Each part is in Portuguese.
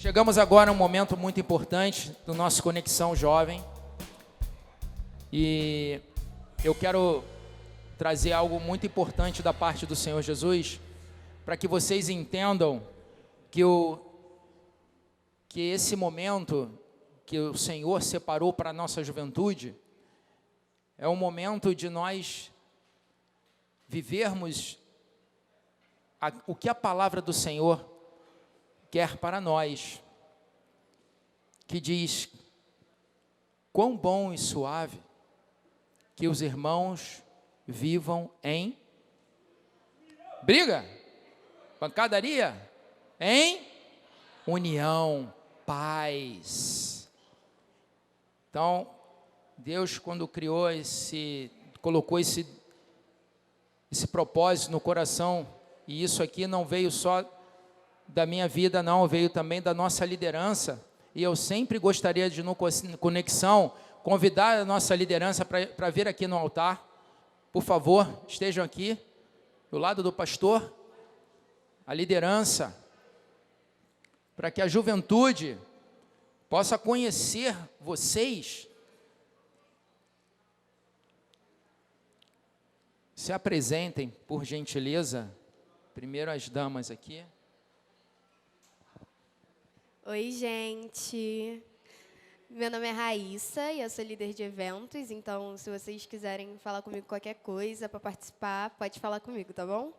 Chegamos agora a um momento muito importante do nosso Conexão Jovem e eu quero trazer algo muito importante da parte do Senhor Jesus para que vocês entendam que esse momento que o Senhor separou para a nossa juventude é um momento de nós vivermos o que a palavra do Senhor quer para nós, que diz: quão bom e suave que os irmãos vivam em briga, pancadaria, em união, paz. Então, Deus, quando colocou esse propósito no coração, e isso aqui não veio só da minha vida, não, veio também da nossa liderança, e eu sempre gostaria de, no Conexão, convidar a nossa liderança para vir aqui no altar. Por favor, estejam aqui, do lado do pastor, a liderança, para que a juventude possa conhecer vocês. Se apresentem, por gentileza. Primeiro as damas aqui. Oi, gente. Meu nome é Raíssa e eu sou líder de eventos, então se vocês quiserem falar comigo qualquer coisa para participar, pode falar comigo, tá bom?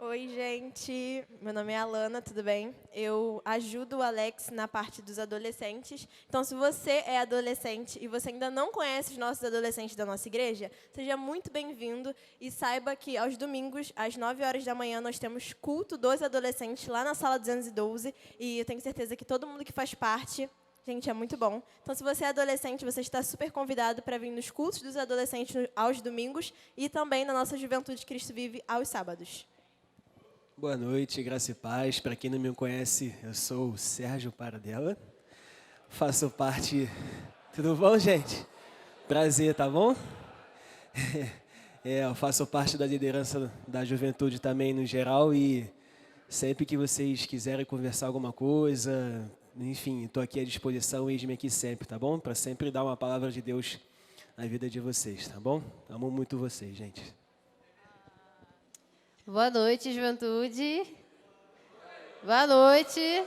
Oi, gente. Meu nome é Alana, tudo bem? Eu ajudo o Alex na parte dos adolescentes. Então, se você é adolescente e você ainda não conhece os nossos adolescentes da nossa igreja, seja muito bem-vindo e saiba que aos domingos, às 9 horas da manhã, nós temos culto dos adolescentes lá na sala 212 e eu tenho certeza que todo mundo que faz parte, gente, é muito bom. Então, se você é adolescente, você está super convidado para vir nos cultos dos adolescentes aos domingos e também na nossa Juventude Cristo Vive aos sábados. Boa noite, graça e paz. Para quem não me conhece, eu sou o Sérgio Paradela. Faço parte... Tudo bom, gente? Prazer, tá bom? Eu faço parte da liderança da juventude também no geral e sempre que vocês quiserem conversar alguma coisa, enfim, estou aqui à disposição, eis-me aqui sempre, tá bom? Para sempre dar uma palavra de Deus na vida de vocês, tá bom? Amo muito vocês, gente. Boa noite, juventude. Boa noite.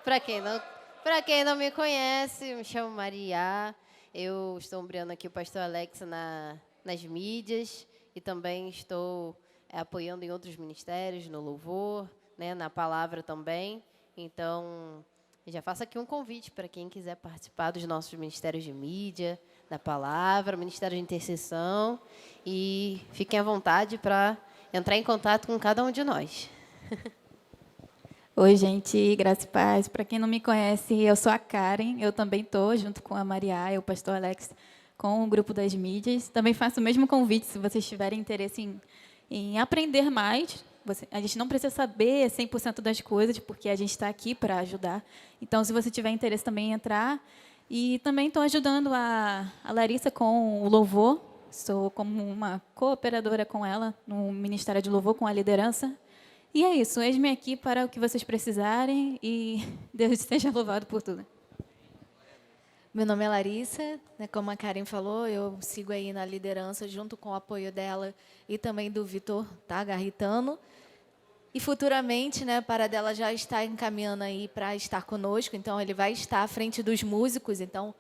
Para quem não me conhece, me chamo Maria. Eu estou ombreando aqui o pastor Alex nas mídias e também estou apoiando em outros ministérios, no louvor, né, na palavra também. Então, já faço aqui um convite para quem quiser participar dos nossos ministérios de mídia, da palavra, Ministério de Intercessão, e fiquem à vontade para entrar em contato com cada um de nós. Oi, gente, graça e paz. Para quem não me conhece, eu sou a Karen, eu também estou, junto com a Maria e o pastor Alex, com o grupo das mídias. Também faço o mesmo convite, se vocês tiverem interesse em aprender mais. A gente não precisa saber 100% das coisas, porque a gente está aqui para ajudar. Então, se você tiver interesse também em entrar. E também estou ajudando a Larissa com o louvor. Sou como uma cooperadora com ela no Ministério de Louvor, com a liderança. E é isso, eis-me aqui para o que vocês precisarem e Deus seja louvado por tudo. Meu nome é Larissa, né, como a Karen falou, eu sigo aí na liderança junto com o apoio dela e também do Vitor, tá, Garritano. E futuramente, né, Paradela já está encaminhando aí para estar conosco, então ele vai estar à frente dos músicos. Então,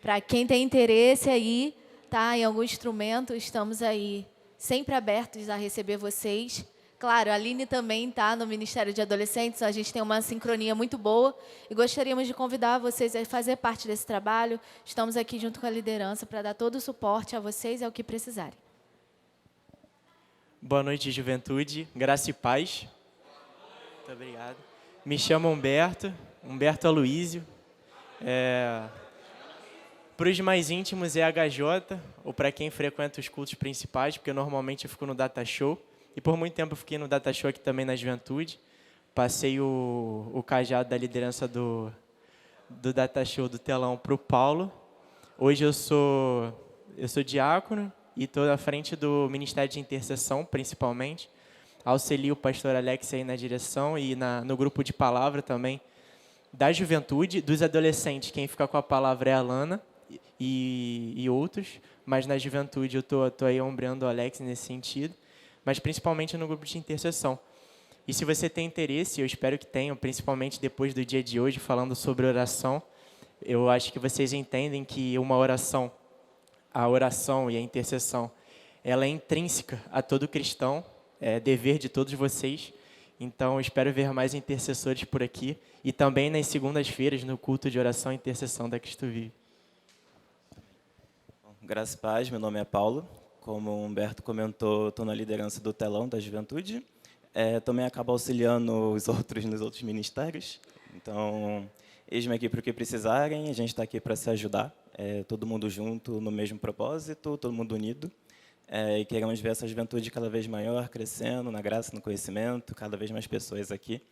para quem tem interesse aí, tá, em algum instrumento, estamos aí sempre abertos a receber vocês. Claro, a Aline também está no Ministério de Adolescentes, a gente tem uma sincronia muito boa e gostaríamos de convidar vocês a fazer parte desse trabalho. Estamos aqui junto com a liderança para dar todo o suporte a vocês e ao que precisarem. Boa noite, juventude. Graça e paz. Muito obrigado. Me chamo Humberto Aloísio. Para os mais íntimos é HJ, ou para quem frequenta os cultos principais, porque normalmente eu fico no Data Show. E por muito tempo eu fiquei no Data Show aqui também na juventude. Passei o cajado da liderança do Data Show do telão para o Paulo. Hoje eu sou diácono e estou à frente do Ministério de Intercessão, principalmente. auxilio o pastor Alex aí na direção e no grupo de palavra também da juventude, dos adolescentes. Quem fica com a palavra é a Lana e outros, mas na juventude eu tô aí ombreando o Alex nesse sentido, mas principalmente no grupo de intercessão. E se você tem interesse, eu espero que tenham, principalmente depois do dia de hoje, falando sobre oração, eu acho que vocês entendem que uma oração, a oração e a intercessão, ela é intrínseca a todo cristão, é dever de todos vocês. Então, eu espero ver mais intercessores por aqui e também nas segundas-feiras no culto de oração e intercessão da Cristo Vive. Graças e paz, meu nome é Paulo. Como o Humberto comentou, estou na liderança do Telão da Juventude. Também acabo auxiliando os outros nos outros ministérios. Então, eis-me aqui para o que precisarem, a gente está aqui para se ajudar. Todo mundo junto no mesmo propósito, todo mundo unido. E queremos ver essa juventude cada vez maior, crescendo na graça, no conhecimento, cada vez mais pessoas aqui.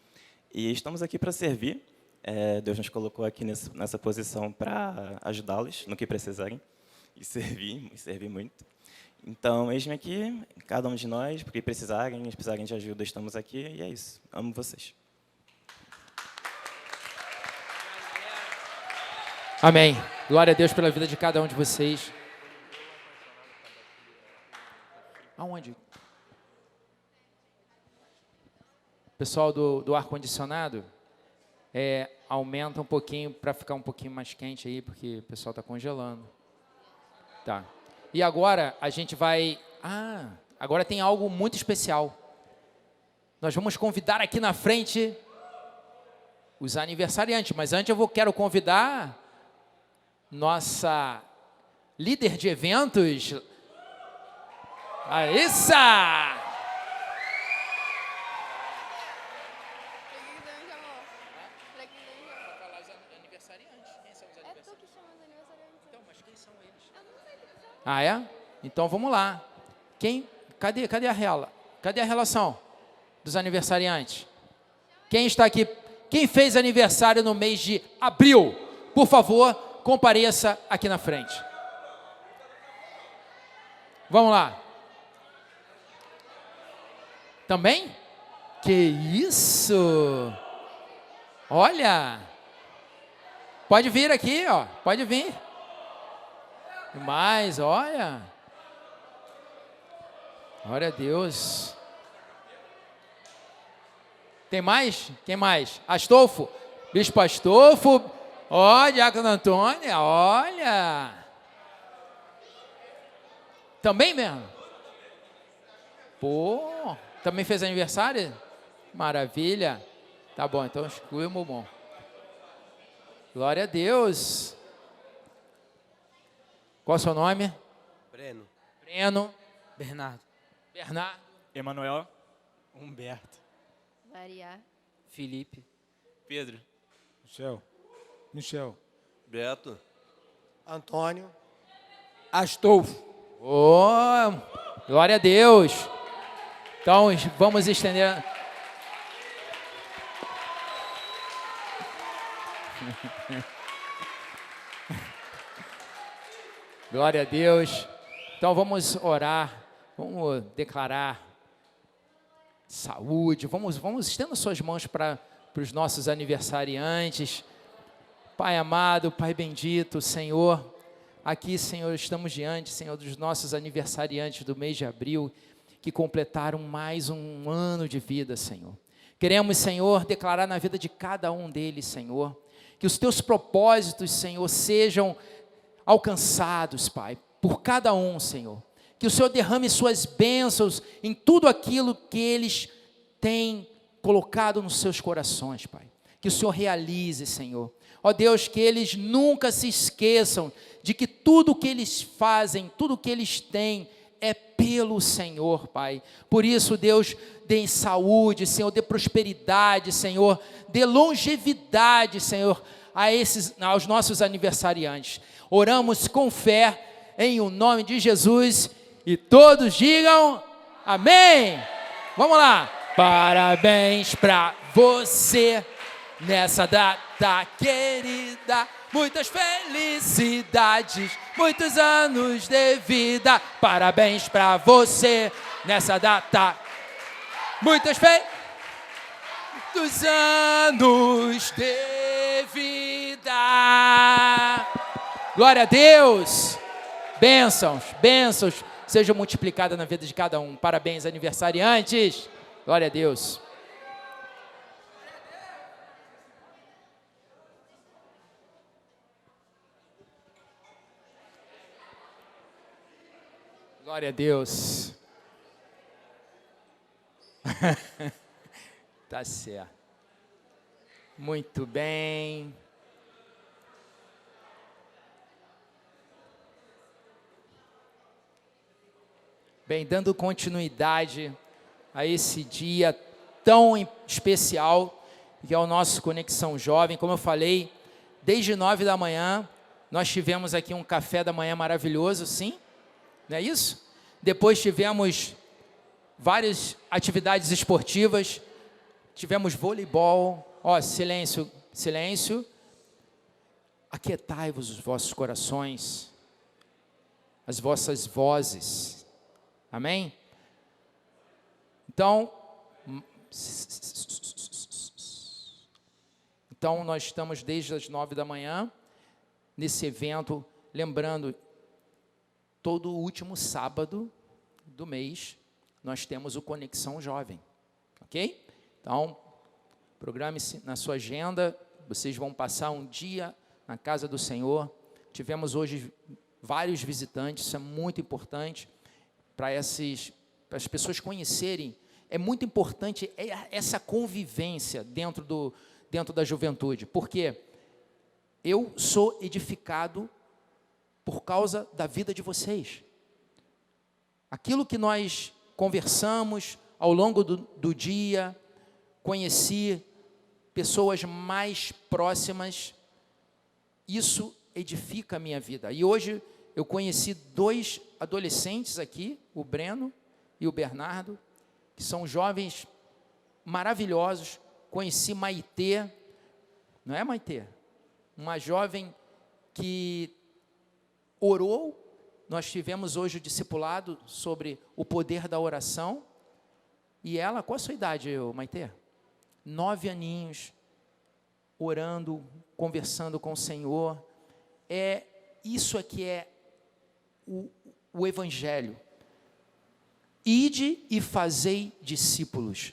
E estamos aqui para servir. Deus nos colocou aqui nessa posição para ajudá-los no que precisarem. E servir muito. Então, eis-me aqui, cada um de nós, porque precisarem de ajuda, estamos aqui, e é isso. Amo vocês. Amém. Glória a Deus pela vida de cada um de vocês. Aonde? Pessoal do ar-condicionado, aumenta um pouquinho para ficar um pouquinho mais quente aí, porque o pessoal está congelando. Tá. E agora a gente vai... agora tem algo muito especial. Nós vamos convidar aqui na frente os aniversariantes, mas antes eu quero convidar nossa líder de eventos, Aissa! Ah, é? Então vamos lá. Cadê a relação dos aniversariantes? Quem está aqui? Quem fez aniversário no mês de abril? Por favor, compareça aqui na frente. Vamos lá. Também? Que isso? Olha. Pode vir aqui, ó. Pode vir. Mas, olha. Glória a Deus. Tem mais? Quem mais? Astolfo? Bispo Astolfo. Ó, Diácono Antônia. Olha. Também mesmo? Pô, também fez aniversário? Maravilha. Tá bom, então exclui o Momon. Glória a Deus. Qual é o seu nome? Breno. Breno. Bernardo. Bernardo. Emanuel. Humberto. Maria. Felipe. Pedro. Michel. Beto. Antônio. Astolfo. Oh, glória a Deus. Então, vamos estender... Glória a Deus. Então vamos orar, vamos declarar saúde, vamos estender suas mãos para os nossos aniversariantes. Pai amado, Pai bendito, Senhor, aqui, Senhor, estamos diante, Senhor, dos nossos aniversariantes do mês de abril, que completaram mais um ano de vida, Senhor. Queremos, Senhor, declarar na vida de cada um deles, Senhor, que os teus propósitos, Senhor, sejam alcançados, Pai, por cada um, Senhor. Que o Senhor derrame suas bênçãos em tudo aquilo que eles têm colocado nos seus corações, Pai. Que o Senhor realize, Senhor. Ó Deus, que eles nunca se esqueçam de que tudo que eles fazem, tudo que eles têm é pelo Senhor, Pai. Por isso, Deus, dê saúde, Senhor, dê prosperidade, Senhor, dê longevidade, Senhor, aos nossos aniversariantes. Oramos com fé em o nome de Jesus e todos digam amém. Vamos lá. Parabéns para você nessa data querida. Muitas felicidades, muitos anos de vida. Parabéns para você nessa data. Muitos anos de vida. Glória a Deus. Bênçãos, bênçãos sejam multiplicadas na vida de cada um. Parabéns, aniversariantes. Glória a Deus. Glória a Deus. Tá certo. Muito bem. Bem, dando continuidade a esse dia tão especial, que é o nosso Conexão Jovem. Como eu falei, desde 9 da manhã, nós tivemos aqui um café da manhã maravilhoso, sim? Não é isso? Depois tivemos várias atividades esportivas, tivemos voleibol. Ó, silêncio, silêncio. Aquietai-vos os vossos corações, as vossas vozes. Amém? Então nós estamos desde as 9 da manhã nesse evento, lembrando, todo último sábado do mês nós temos o Conexão Jovem, ok? Então, programe-se na sua agenda, vocês vão passar um dia na casa do Senhor. Tivemos hoje vários visitantes, isso é muito importante, para as pessoas conhecerem. É muito importante essa convivência dentro da juventude, porque eu sou edificado por causa da vida de vocês. Aquilo que nós conversamos ao longo do dia, conheci pessoas mais próximas, isso edifica a minha vida. E hoje eu conheci 2 adolescentes aqui, o Breno e o Bernardo, que são jovens maravilhosos. Conheci Maitê, não é Maitê? Uma jovem que orou. Nós tivemos hoje o discipulado sobre o poder da oração. E ela, qual a sua idade, Maitê? 9 aninhos, orando, conversando com o Senhor. Isso aqui é o Evangelho. Ide e fazei discípulos.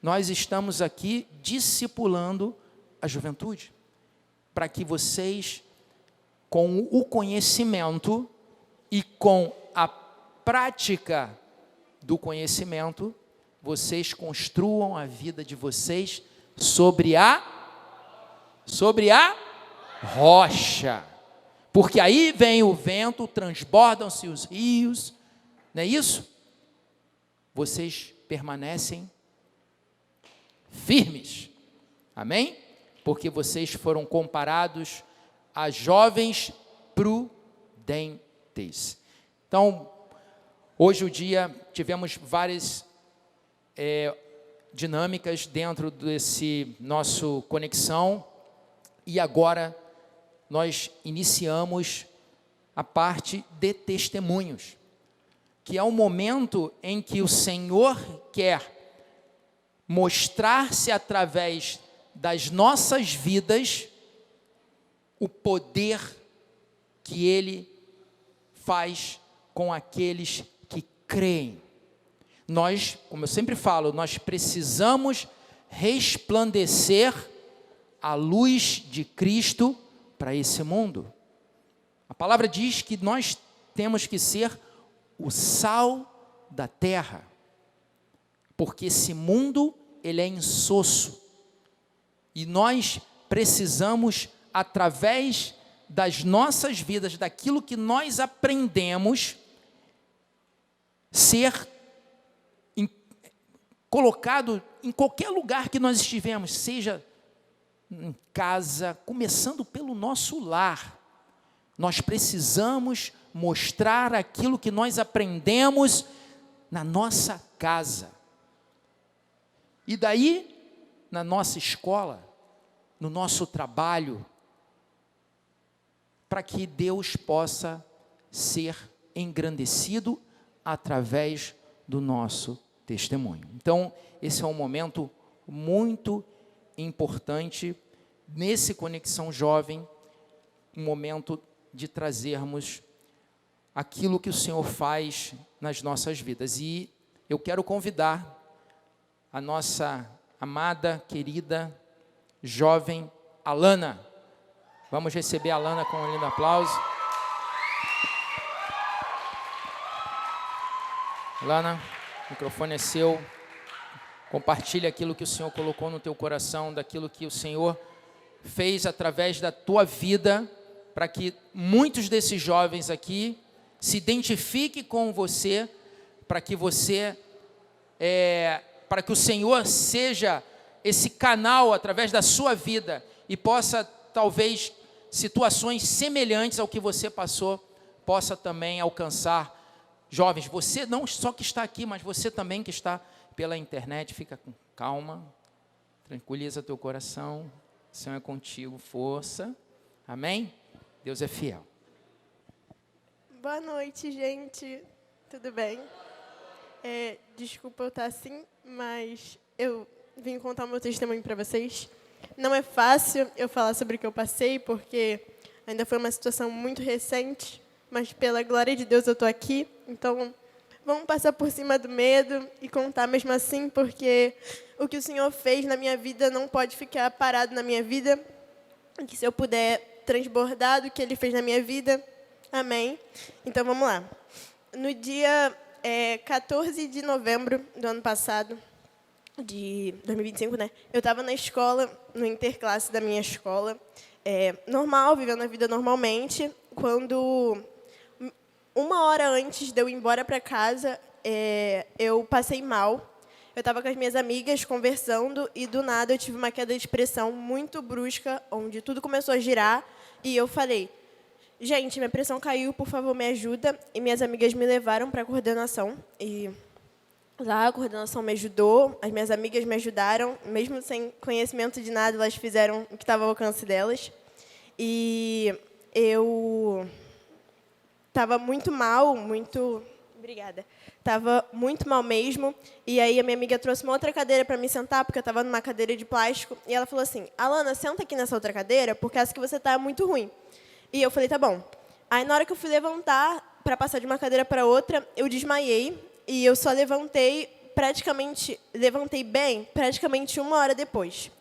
Nós estamos aqui discipulando a juventude, para que vocês, com o conhecimento e com a prática do conhecimento, vocês construam a vida de vocês sobre a rocha. Porque aí vem o vento, transbordam-se os rios, não é isso? Vocês permanecem firmes, amém? Porque vocês foram comparados a jovens prudentes. Então, hoje o dia, tivemos várias dinâmicas dentro desse nosso Conexão, e agora nós iniciamos a parte de testemunhos, que é um momento em que o Senhor quer mostrar-se através das nossas vidas o poder que Ele faz com aqueles que creem. Nós, como eu sempre falo, nós precisamos resplandecer a luz de Cristo para esse mundo. A palavra diz que nós temos que ser o sal da terra, porque esse mundo ele é insosso, e nós precisamos, através das nossas vidas, daquilo que nós aprendemos, ser colocado em qualquer lugar que nós estivermos, seja em casa, começando pelo nosso lar. Nós precisamos mostrar aquilo que nós aprendemos na nossa casa. E daí, na nossa escola, no nosso trabalho, para que Deus possa ser engrandecido através do nosso testemunho. Então, esse é um momento muito importante nesse Conexão Jovem, um momento de trazermos aquilo que o Senhor faz nas nossas vidas. E eu quero convidar a nossa amada, querida, jovem Alana. Vamos receber a Alana com um lindo aplauso. Alana, o microfone é seu. Compartilhe aquilo que o Senhor colocou no teu coração, daquilo que o Senhor fez através da tua vida, para que muitos desses jovens aqui se identifiquem com você, para que para que o Senhor seja esse canal através da sua vida e possa, talvez, situações semelhantes ao que você passou, possa também alcançar jovens. Você não só que está aqui, mas você também que está pela internet. Fica com calma, tranquiliza teu coração, o Senhor é contigo, força, amém? Deus é fiel. Boa noite, gente. Tudo bem? Desculpa eu estar assim, mas eu vim contar o meu testemunho para vocês. Não é fácil eu falar sobre o que eu passei, porque ainda foi uma situação muito recente, mas pela glória de Deus eu estou aqui. Então, vamos passar por cima do medo e contar mesmo assim, porque o que o Senhor fez na minha vida não pode ficar parado na minha vida. Que se eu puder transbordar do que Ele fez na minha vida, amém. Então, vamos lá. No dia 14 de novembro do ano passado, de 2025, né? Eu estava na escola, no interclasse da minha escola, normal, vivendo a vida normalmente, quando, 1 hora antes de eu ir embora para casa, eu passei mal. Eu estava com as minhas amigas conversando e, do nada, eu tive uma queda de pressão muito brusca, onde tudo começou a girar, e eu falei: gente, minha pressão caiu, por favor, me ajuda. E minhas amigas me levaram para a coordenação. E lá a coordenação me ajudou, as minhas amigas me ajudaram. Mesmo sem conhecimento de nada, elas fizeram o que estava ao alcance delas. E eu estava muito mal, Obrigada. Estava muito mal mesmo. E aí a minha amiga trouxe uma outra cadeira para me sentar, porque eu estava numa cadeira de plástico. E ela falou assim: Alana, senta aqui nessa outra cadeira, porque essa que você está é muito ruim. E eu falei: tá bom. Aí, na hora que eu fui levantar para passar de uma cadeira para outra, eu desmaiei. E eu só levantei bem, praticamente 1 hora depois.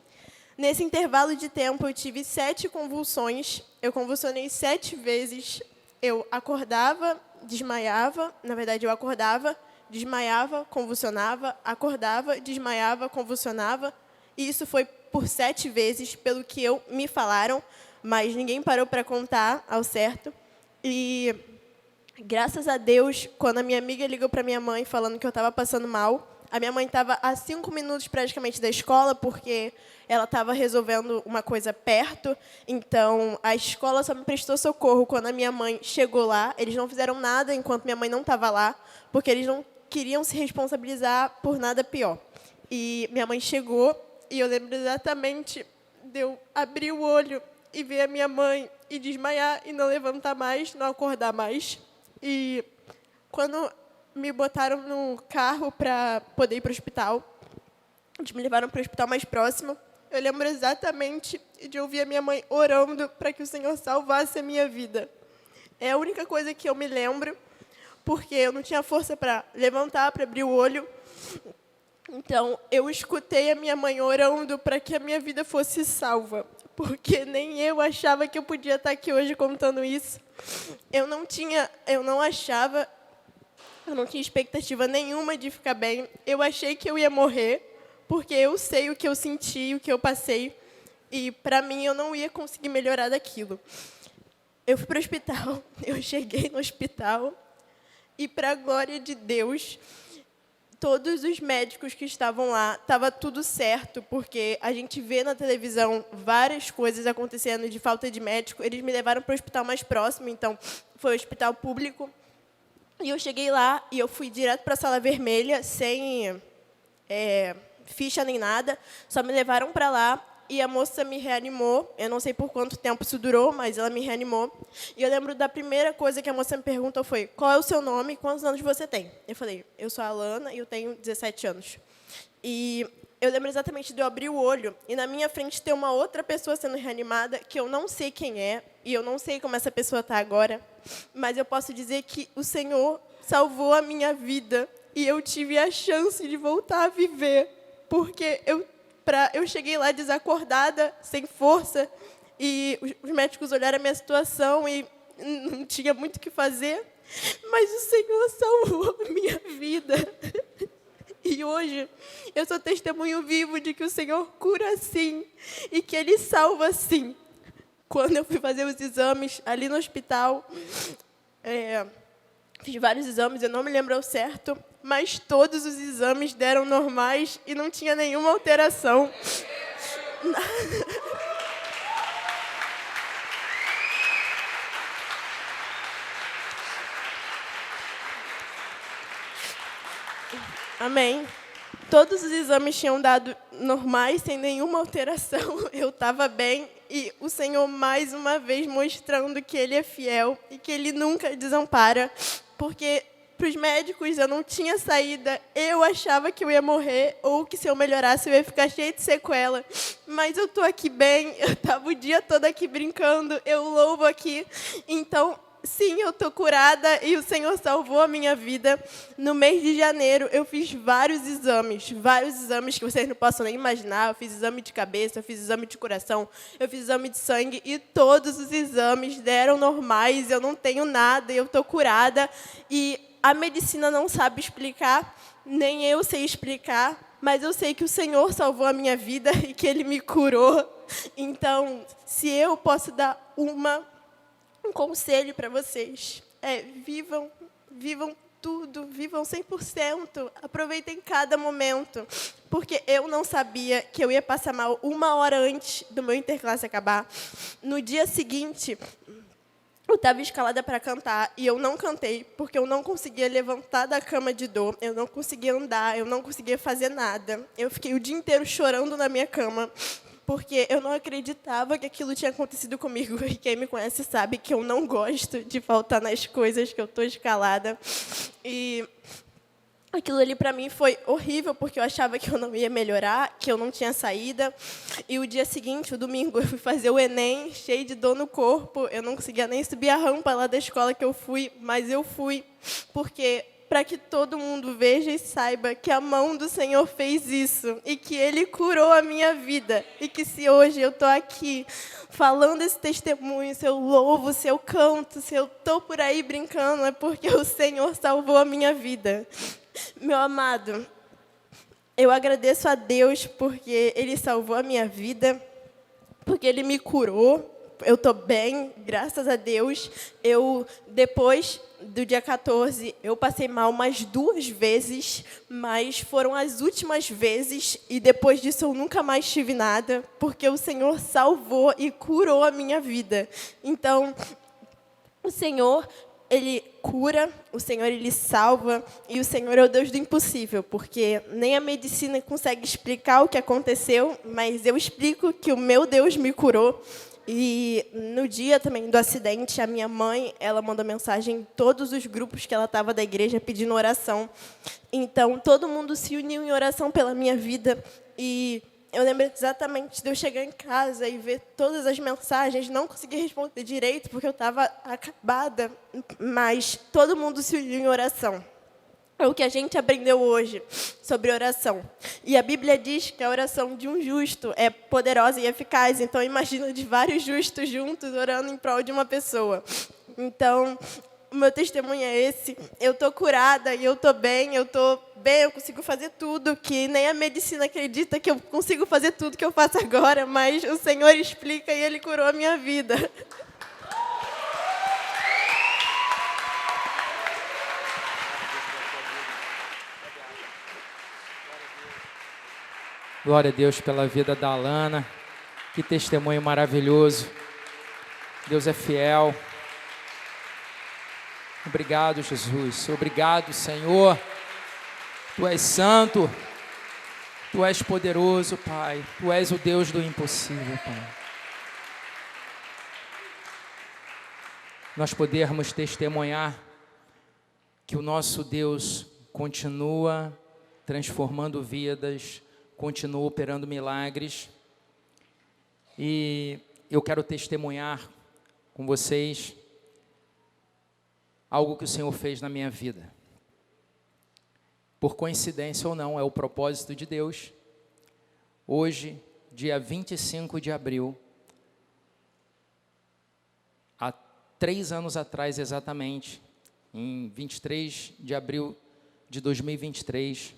Nesse intervalo de tempo, eu tive 7 convulsões. Eu convulsionei 7 vezes. Eu acordava, desmaiava. Na verdade, eu acordava, desmaiava, convulsionava, acordava, desmaiava, convulsionava. E isso foi por 7 vezes, pelo que me falaram, mas ninguém parou para contar ao certo. E, graças a Deus, quando a minha amiga ligou para minha mãe falando que eu estava passando mal, a minha mãe estava a 5 minutos praticamente da escola, porque ela estava resolvendo uma coisa perto. Então, a escola só me prestou socorro quando a minha mãe chegou lá. Eles não fizeram nada enquanto minha mãe não estava lá, porque eles não queriam se responsabilizar por nada pior. E minha mãe chegou, e eu lembro exatamente de eu abrir o olho e ver a minha mãe e desmaiar e não levantar mais, não acordar mais. E quando me botaram no carro para poder ir para o hospital, eles me levaram para o hospital mais próximo, eu lembro exatamente de ouvir a minha mãe orando para que o Senhor salvasse a minha vida. É a única coisa que eu me lembro, porque eu não tinha força para levantar, para abrir o olho. Então, eu escutei a minha mãe orando para que a minha vida fosse salva, porque nem eu achava que eu podia estar aqui hoje contando isso. Eu não tinha expectativa nenhuma de ficar bem. Eu achei que eu ia morrer, porque eu sei o que eu senti, o que eu passei, e, para mim, eu não ia conseguir melhorar daquilo. Eu fui para o hospital, eu cheguei no hospital, e, para a glória de Deus, todos os médicos que estavam lá, estava tudo certo, porque a gente vê na televisão várias coisas acontecendo de falta de médico. Eles me levaram para o hospital mais próximo, então foi o hospital público. E eu cheguei lá e eu fui direto para a sala vermelha, sem ficha nem nada. Só me levaram para lá. e a moça me reanimou. Eu não sei por quanto tempo isso durou, mas ela me reanimou. E eu lembro da primeira coisa que a moça me perguntou foi: qual é o seu nome e quantos anos você tem? Eu falei: eu sou a Alana e eu tenho 17 anos. E eu lembro exatamente de eu abrir o olho e na minha frente ter uma outra pessoa sendo reanimada, que eu não sei quem é, e eu não sei como essa pessoa está agora, mas eu posso dizer que o Senhor salvou a minha vida e eu tive a chance de voltar a viver, porque eu cheguei lá desacordada, sem força, e os médicos olharam a minha situação e não tinha muito o que fazer, mas o Senhor salvou a minha vida. E hoje eu sou testemunho vivo de que o Senhor cura sim e que Ele salva sim. Quando eu fui fazer os exames ali no hospital, fiz vários exames, eu não me lembro ao certo, mas todos os exames deram normais e não tinha nenhuma alteração. Amém. Todos os exames tinham dado normais, sem nenhuma alteração. Eu estava bem e o Senhor, mais uma vez, mostrando que Ele é fiel e que Ele nunca desampara. Porque para os médicos eu não tinha saída. Eu achava que eu ia morrer ou que se eu melhorasse eu ia ficar cheia de sequela. Mas eu estou aqui bem, eu estava o dia todo aqui brincando, eu louvo aqui. Então, sim, eu estou curada e o Senhor salvou a minha vida. No mês de janeiro, eu fiz vários exames que vocês não possam nem imaginar. Eu fiz exame de cabeça, eu fiz exame de coração, eu fiz exame de sangue e todos os exames deram normais. Eu não tenho nada, eu estou curada. E a medicina não sabe explicar, nem eu sei explicar, mas eu sei que o Senhor salvou a minha vida e que Ele me curou. Então, se eu posso dar um conselho para vocês, vivam tudo, vivam 100%, aproveitem cada momento, porque eu não sabia que eu ia passar mal 1 hora antes do meu interclasse acabar. No dia seguinte, eu estava escalada para cantar e eu não cantei, porque eu não conseguia levantar da cama de dor, eu não conseguia andar, eu não conseguia fazer nada. Eu fiquei o dia inteiro chorando na minha cama, porque eu não acreditava que aquilo tinha acontecido comigo. E quem me conhece sabe que eu não gosto de faltar nas coisas, que eu estou escalada. E aquilo ali para mim foi horrível, porque eu achava que eu não ia melhorar, que eu não tinha saída. E o dia seguinte, o domingo, eu fui fazer o Enem, cheio de dor no corpo. Eu não conseguia nem subir a rampa lá da escola que eu fui, mas eu fui, porque para que todo mundo veja e saiba que a mão do Senhor fez isso e que Ele curou a minha vida. E que se hoje eu estou aqui falando esse testemunho, se eu louvo, se eu canto, se eu estou por aí brincando, é porque o Senhor salvou a minha vida. Meu amado, eu agradeço a Deus porque Ele salvou a minha vida, porque Ele me curou. Eu estou bem, graças a Deus. Depois do dia 14, eu passei mal mais 2 vezes, mas foram as últimas vezes, e depois disso eu nunca mais tive nada, porque o Senhor salvou e curou a minha vida. Então, o Senhor, Ele cura, o Senhor, Ele salva, e o Senhor é o Deus do impossível, porque nem a medicina consegue explicar o que aconteceu, mas eu explico que o meu Deus me curou. E no dia também do acidente, a minha mãe, ela mandou mensagem em todos os grupos que ela estava da igreja pedindo oração. Então, todo mundo se uniu em oração pela minha vida. E eu lembro exatamente de eu chegar em casa e ver todas as mensagens. Não consegui responder direito, porque eu estava acabada. Mas todo mundo se uniu em oração. É o que a gente aprendeu hoje sobre oração. E a Bíblia diz que a oração de um justo é poderosa e eficaz. Então, imagina de vários justos juntos orando em prol de uma pessoa. Então, o meu testemunho é esse. Eu estou curada e eu estou bem, eu consigo fazer tudo, que nem a medicina acredita que eu consigo fazer tudo que eu faço agora, mas o Senhor explica e Ele curou a minha vida. Glória a Deus pela vida da Alana. Que testemunho maravilhoso. Deus é fiel. Obrigado, Jesus. Obrigado, Senhor. Tu és santo. Tu és poderoso, Pai. Tu és o Deus do impossível, Pai. Nós podermos testemunhar que o nosso Deus continua transformando vidas, continua operando milagres. E eu quero testemunhar com vocês algo que o Senhor fez na minha vida. Por coincidência ou não, é o propósito de Deus. Hoje, dia 25 de abril, há 3 anos atrás exatamente, em 23 de abril de 2023,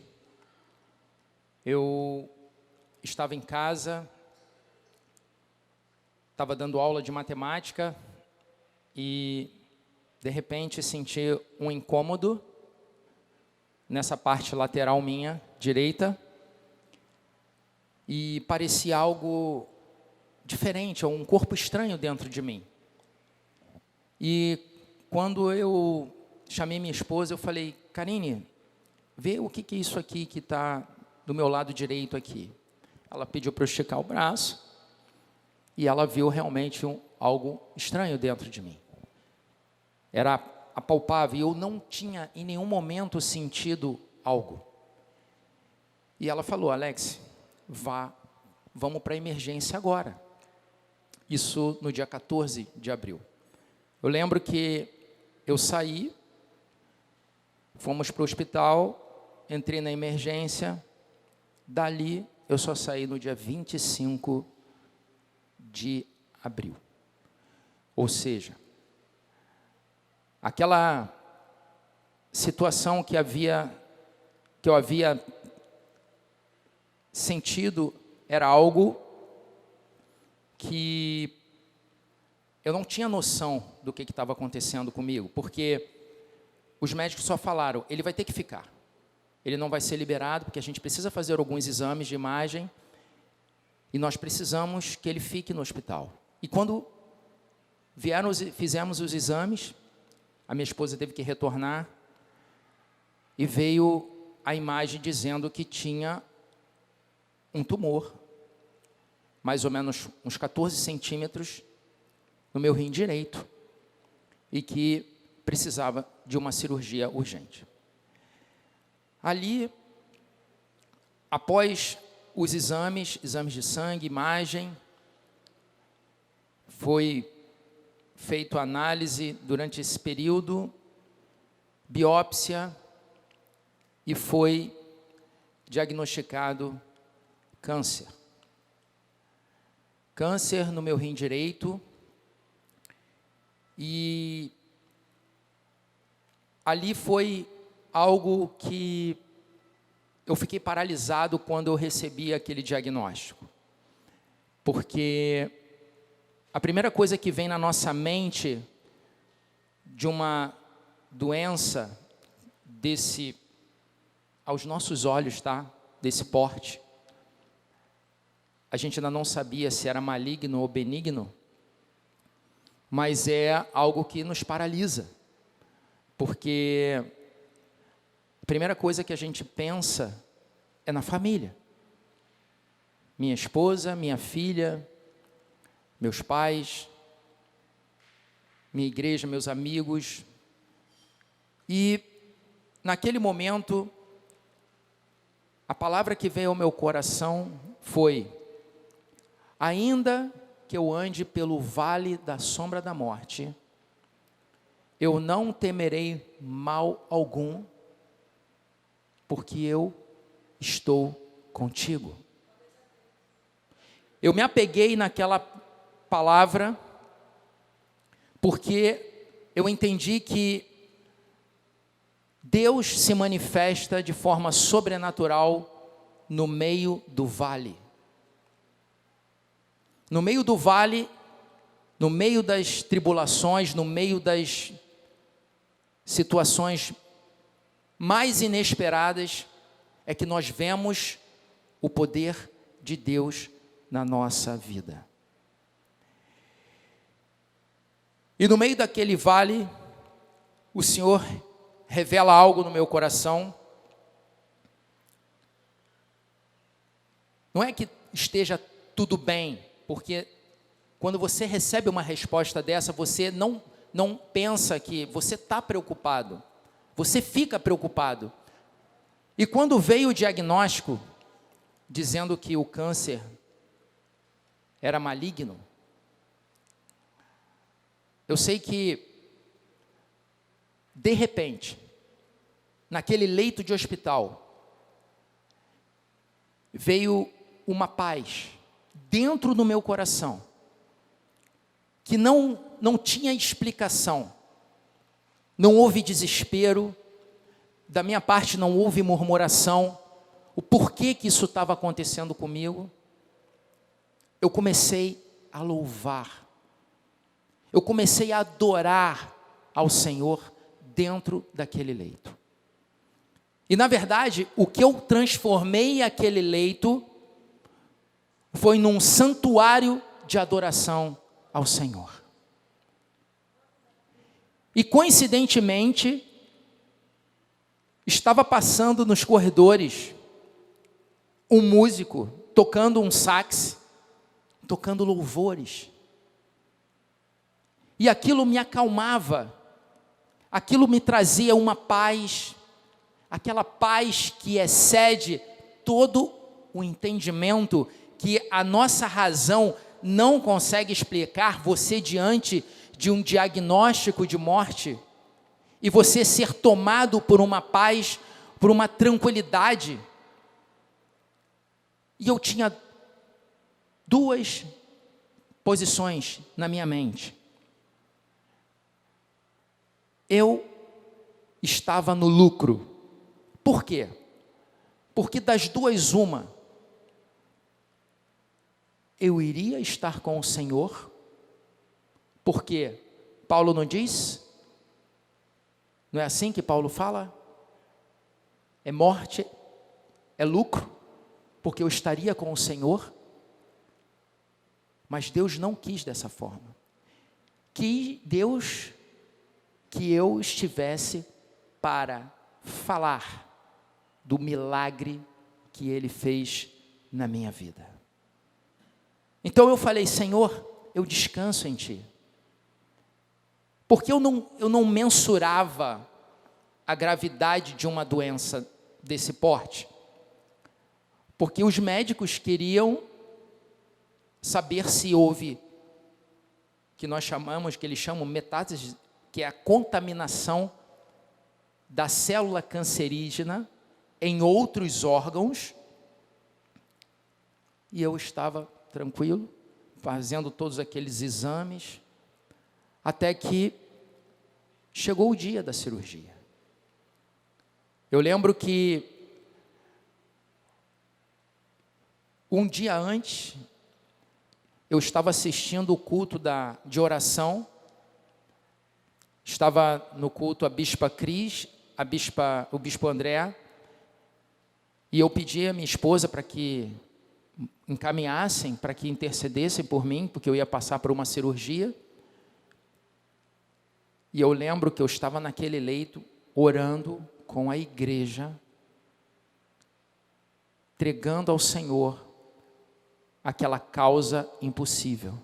eu estava em casa, estava dando aula de matemática e, de repente, senti um incômodo nessa parte lateral minha, direita, e parecia algo diferente, um corpo estranho dentro de mim. E quando eu chamei minha esposa, eu falei, Karine, vê o que é isso aqui que está do meu lado direito aqui. Ela pediu para eu esticar o braço e ela viu realmente algo estranho dentro de mim. Era apalpável e eu não tinha em nenhum momento sentido algo. E ela falou, Alex, vamos para a emergência agora. Isso no dia 14 de abril. Eu lembro que eu saí, fomos para o hospital, entrei na emergência, dali eu só saí no dia 25 de abril. Ou seja, aquela situação que eu havia sentido era algo que eu não tinha noção do que estava acontecendo comigo, porque os médicos só falaram, ele vai ter que ficar. Ele não vai ser liberado, porque a gente precisa fazer alguns exames de imagem e nós precisamos que ele fique no hospital. E quando fizemos os exames, a minha esposa teve que retornar e veio a imagem dizendo que tinha um tumor, mais ou menos uns 14 centímetros, no meu rim direito, e que precisava de uma cirurgia urgente. Ali, após os exames de sangue, imagem, foi feito análise durante esse período, biópsia, e foi diagnosticado câncer. Câncer no meu rim direito, e ali foi algo que eu fiquei paralisado quando eu recebi aquele diagnóstico. Porque a primeira coisa que vem na nossa mente de uma doença desse, aos nossos olhos, tá? Desse porte, a gente ainda não sabia se era maligno ou benigno, mas é algo que nos paralisa, porque a primeira coisa que a gente pensa é na família. Minha esposa, minha filha, meus pais, minha igreja, meus amigos. E, naquele momento, a palavra que veio ao meu coração foi: ainda que eu ande pelo vale da sombra da morte, eu não temerei mal algum, porque eu estou contigo. Eu me apeguei naquela palavra, porque eu entendi que Deus se manifesta de forma sobrenatural no meio do vale. No meio do vale, no meio das tribulações, no meio das situações mais inesperadas, é que nós vemos o poder de Deus na nossa vida. E no meio daquele vale, o Senhor revela algo no meu coração. Não é que esteja tudo bem, porque quando você recebe uma resposta dessa, você não pensa que você está preocupado. Você fica preocupado. E quando veio o diagnóstico, dizendo que o câncer era maligno, eu sei que, de repente, naquele leito de hospital, veio uma paz dentro do meu coração, que não tinha explicação. Não houve desespero, da minha parte não houve murmuração, o porquê que isso estava acontecendo comigo. Eu comecei a louvar, eu comecei a adorar ao Senhor dentro daquele leito. E, na verdade, o que eu transformei aquele leito foi num santuário de adoração ao Senhor. E, coincidentemente, estava passando nos corredores um músico tocando um sax, tocando louvores. E aquilo me acalmava, aquilo me trazia uma paz, aquela paz que excede todo o entendimento, que a nossa razão não consegue explicar. Você diante de um diagnóstico de morte, e você ser tomado por uma paz, por uma tranquilidade. E eu tinha duas posições na minha mente. Eu estava no lucro. Por quê? Porque das duas, uma, eu iria estar com o Senhor, porque Paulo não diz? Não é assim que Paulo fala? É morte, é lucro, porque eu estaria com o Senhor. Mas Deus não quis dessa forma. Deus que eu estivesse para falar do milagre que Ele fez na minha vida. Então eu falei: Senhor, eu descanso em Ti. Porque eu não mensurava a gravidade de uma doença desse porte. Porque os médicos queriam saber se houve, que eles chamam metástase, que é a contaminação da célula cancerígena em outros órgãos. E eu estava tranquilo, fazendo todos aqueles exames, até que chegou o dia da cirurgia. Eu lembro que um dia antes, eu estava assistindo o culto de oração, estava no culto a Bispa Cris, o Bispo André, e eu pedi a minha esposa para que encaminhassem, para que intercedessem por mim, porque eu ia passar por uma cirurgia. E eu lembro que eu estava naquele leito, orando com a igreja, entregando ao Senhor aquela causa impossível.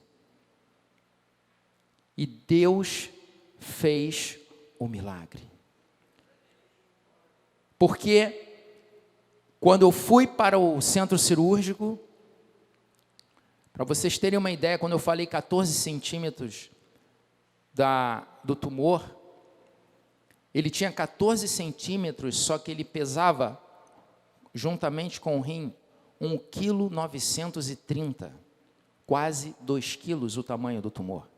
E Deus fez o milagre. Porque quando eu fui para o centro cirúrgico, para vocês terem uma ideia, quando eu falei 14 centímetros do tumor, ele tinha 14 centímetros, só que ele pesava, juntamente com o rim, 1,930 kg, quase 2 quilos o tamanho do tumor.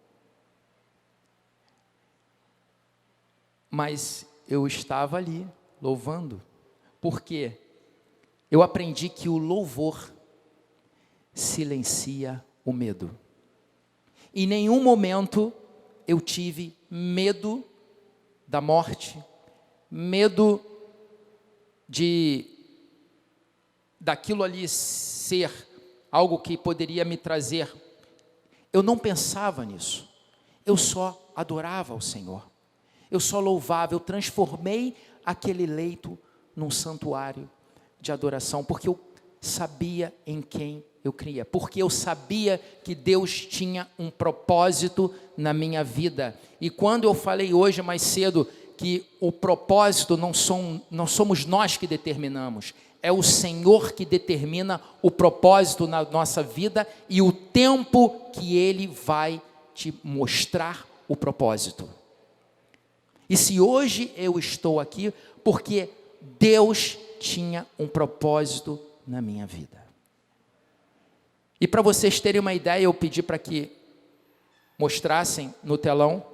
Mas eu estava ali, louvando, porque eu aprendi que o louvor silencia o medo. Em nenhum momento eu tive medo da morte, medo daquilo ali ser algo que poderia me trazer. Eu não pensava nisso. Eu só adorava ao Senhor. Eu só louvava. Eu transformei aquele leito num santuário de adoração, porque eu sabia em quem eu cria, porque eu sabia que Deus tinha um propósito na minha vida. E quando eu falei hoje mais cedo que o propósito não somos nós que determinamos, é o Senhor que determina o propósito na nossa vida e o tempo que Ele vai te mostrar o propósito. E se hoje eu estou aqui, porque Deus tinha um propósito na minha vida. E para vocês terem uma ideia, eu pedi para que mostrassem no telão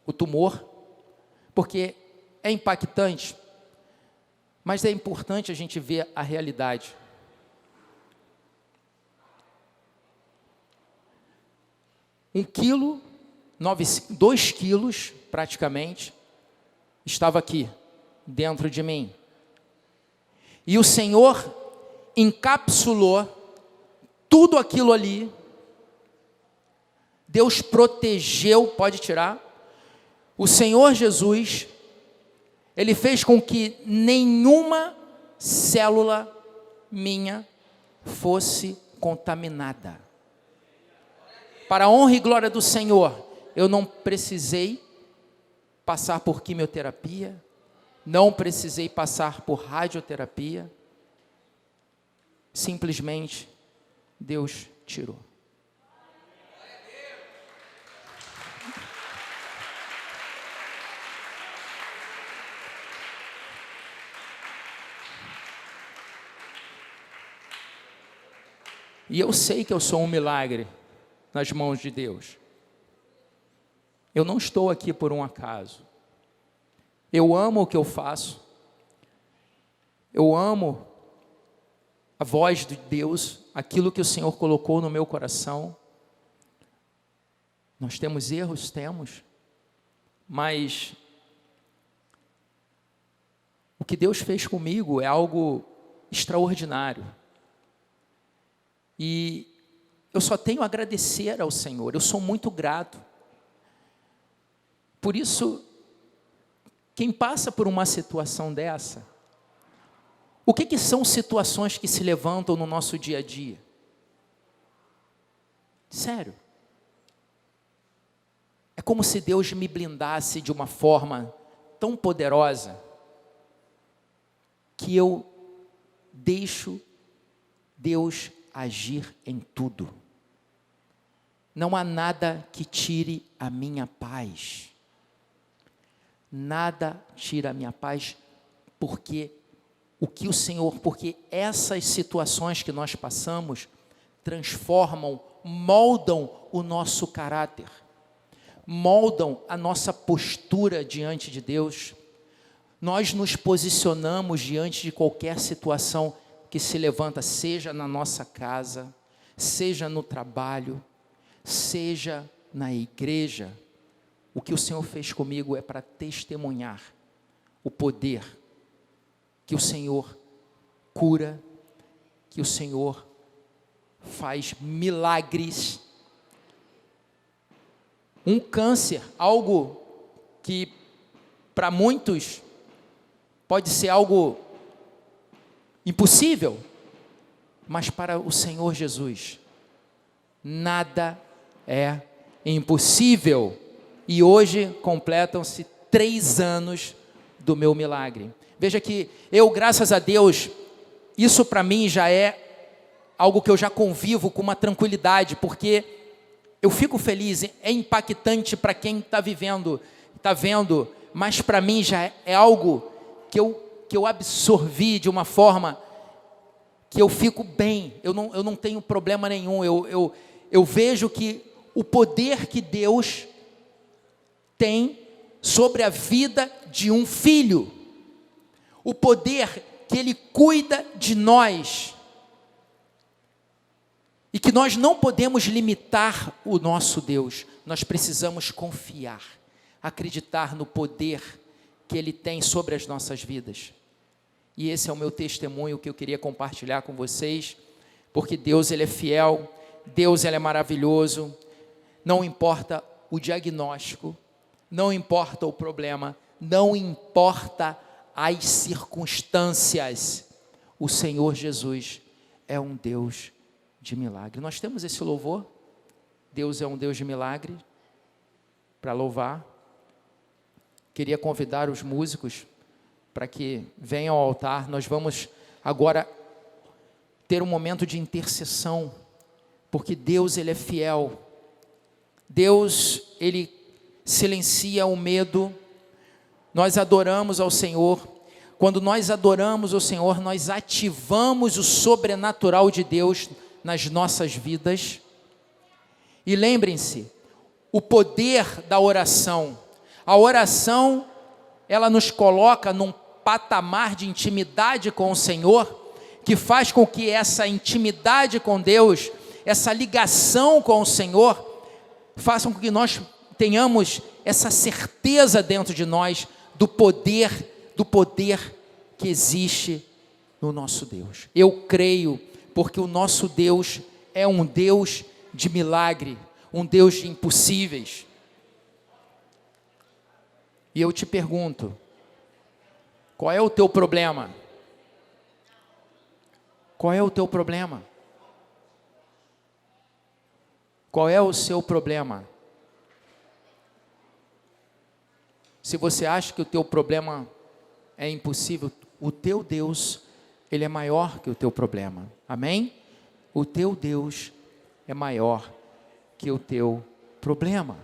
o tumor, porque é impactante, mas é importante a gente ver a realidade. Dois quilos, praticamente, estava aqui, dentro de mim. E o Senhor encapsulou tudo aquilo ali. Deus protegeu, pode tirar. O Senhor Jesus, Ele fez com que nenhuma célula minha fosse contaminada. Para a honra e glória do Senhor, eu não precisei passar por quimioterapia, não precisei passar por radioterapia, simplesmente Deus tirou. E eu sei que eu sou um milagre nas mãos de Deus. Eu não estou aqui por um acaso. Eu amo o que eu faço. Eu amo a voz de Deus, aquilo que o Senhor colocou no meu coração. Nós temos erros, temos, mas o que Deus fez comigo é algo extraordinário. E eu só tenho a agradecer ao Senhor, eu sou muito grato. Por isso, quem passa por uma situação dessa, o que são situações que se levantam no nosso dia a dia? Sério. É como se Deus me blindasse de uma forma tão poderosa que eu deixo Deus agir em tudo. Não há nada que tire a minha paz. Nada tira a minha paz, porque essas situações que nós passamos transformam, moldam o nosso caráter, moldam a nossa postura diante de Deus. Nós nos posicionamos diante de qualquer situação que se levanta, seja na nossa casa, seja no trabalho, seja na igreja. O que o Senhor fez comigo é para testemunhar o poder que o Senhor cura, que o Senhor faz milagres. Um câncer, algo que para muitos pode ser algo impossível, mas para o Senhor Jesus, nada é impossível. E hoje completam-se 3 anos do meu milagre. Veja que eu, graças a Deus, isso para mim já é algo que eu já convivo com uma tranquilidade, porque eu fico feliz, é impactante para quem está vivendo, está vendo, mas para mim já é algo que eu absorvi de uma forma que eu fico bem, eu não tenho problema nenhum, eu vejo que o poder que Deus tem sobre a vida de um filho, o poder que Ele cuida de nós, e que nós não podemos limitar o nosso Deus, nós precisamos confiar, acreditar no poder que Ele tem sobre as nossas vidas. E esse é o meu testemunho que eu queria compartilhar com vocês, porque Deus, Ele é fiel, Deus, Ele é maravilhoso, não importa o diagnóstico, não importa o problema, não importa as circunstâncias, o Senhor Jesus é um Deus de milagre. Nós temos esse louvor, Deus é um Deus de milagre, para louvar. Queria convidar os músicos para que venham ao altar. Nós vamos agora ter um momento de intercessão, porque Deus, Ele é fiel. Deus, Ele silencia o medo. Nós adoramos ao Senhor. Quando nós adoramos ao Senhor, nós ativamos o sobrenatural de Deus nas nossas vidas. E lembrem-se, o poder da oração. A oração, ela nos coloca num patamar de intimidade com o Senhor, que faz com que essa intimidade com Deus, essa ligação com o Senhor, façam com que nós tenhamos essa certeza dentro de nós do poder que existe no nosso Deus. Eu creio, porque o nosso Deus é um Deus de milagre, um Deus de impossíveis. E eu te pergunto, qual é o teu problema? Qual é o teu problema? Qual é o seu problema? Se você acha que o teu problema é impossível, o teu Deus, Ele é maior que o teu problema. Amém? O teu Deus é maior que o teu problema.